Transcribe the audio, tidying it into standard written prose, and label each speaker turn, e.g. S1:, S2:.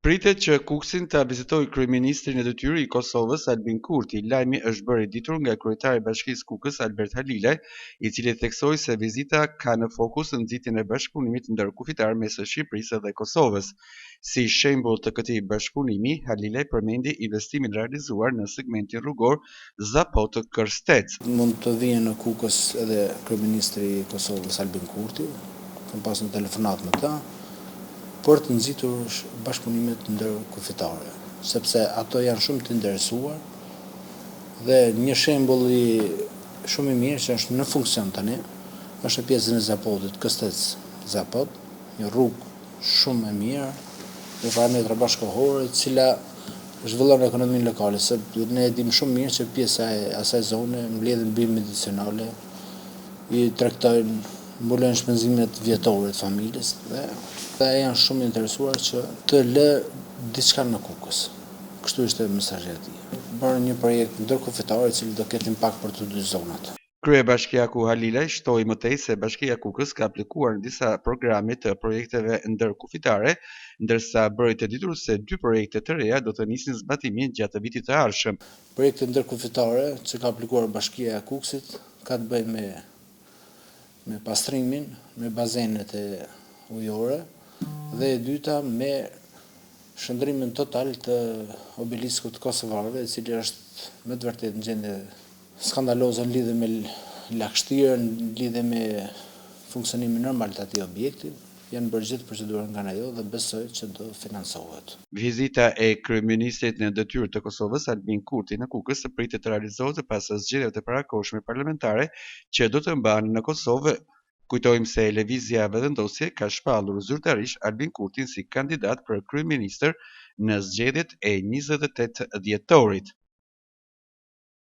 S1: Pritet që Kuksin ta vizitojë kryeministrin e detyrë i Kosovës Albin Kurti. Lajmi është bërë ditur nga kryetari i Bashkisë Kukës Albert Halilaj, i cili theksoi se vizita ka në fokus nxitjen e bashkëpunimit ndërkufitar mes Shqipërisë dhe Kosovës. Si shembull të këtij bashkëpunimi, Halilaj përmendi investimin realizuar në segmentin rrugor Zapot-Kërstec.
S2: Mund të vijë në Kukës edhe kryeministri i Kosovës Albin Kurti, kam pasur një telefonat me ta, për të nxitur bashkëpunimet ndërkufitare, sepse ato janë shumë të interesuar dhe një shembull i shumë i mirë që është në funksion tani, është pjesën e Zapotit, Kërstec-Zapot, një rrugë shumë e mirë, një parametra bashkëkohore, e cila zhvillon ekonominë lokale, se ne e dim shumë mirë që pjesa e asaj zone mbledhin bim medicinale, i tregtojnë, mbulojnë shpenzimet vjetore të familjes dhe janë shumë interesuar që të lë diçka në Kukës. Kështu ishte mesazhi i tij. Bërë një projekt ndërkufitar i cili do ketë impakt për të dy zonat.
S1: Kryebashkiaku Halilaj shtoi mëtej se Bashkia e Kukës ka aplikuar në disa programe të projekteve ndërkufitare, ndërsa bëri të ditur se 2 projekte të reja do të nisin zbatimin gjatë vitit të ardhshëm.
S2: Projekte ndërkufitare që ka aplikuar Bashkia e Kukësit ka të bëjë me pastrimin, me bazenet e ujore dhe e dyta me shëndrimin total të obeliskut kosovarëve, i cili është me të vërtetë në gjendje skandaloze në lidhje me lagështirën, në lidhje me funksionimin normal të atij objekti. Janë bërë gjithë procedurën nga ajo dhe besoj që do financohet.
S1: Vizita e kryeministrit në detyrë të Kosovës Albin Kurti në Kukës pritet të realizohet pas zgjedhjeve të parakohshme parlamentare që do të mbahen në Kosovë. Kujtojmë se Lëvizja Vendosje ka shpallur zyrtarisht Albin Kurtin si kandidat për kryeministër në zgjedhjet e 28 dhjetorit.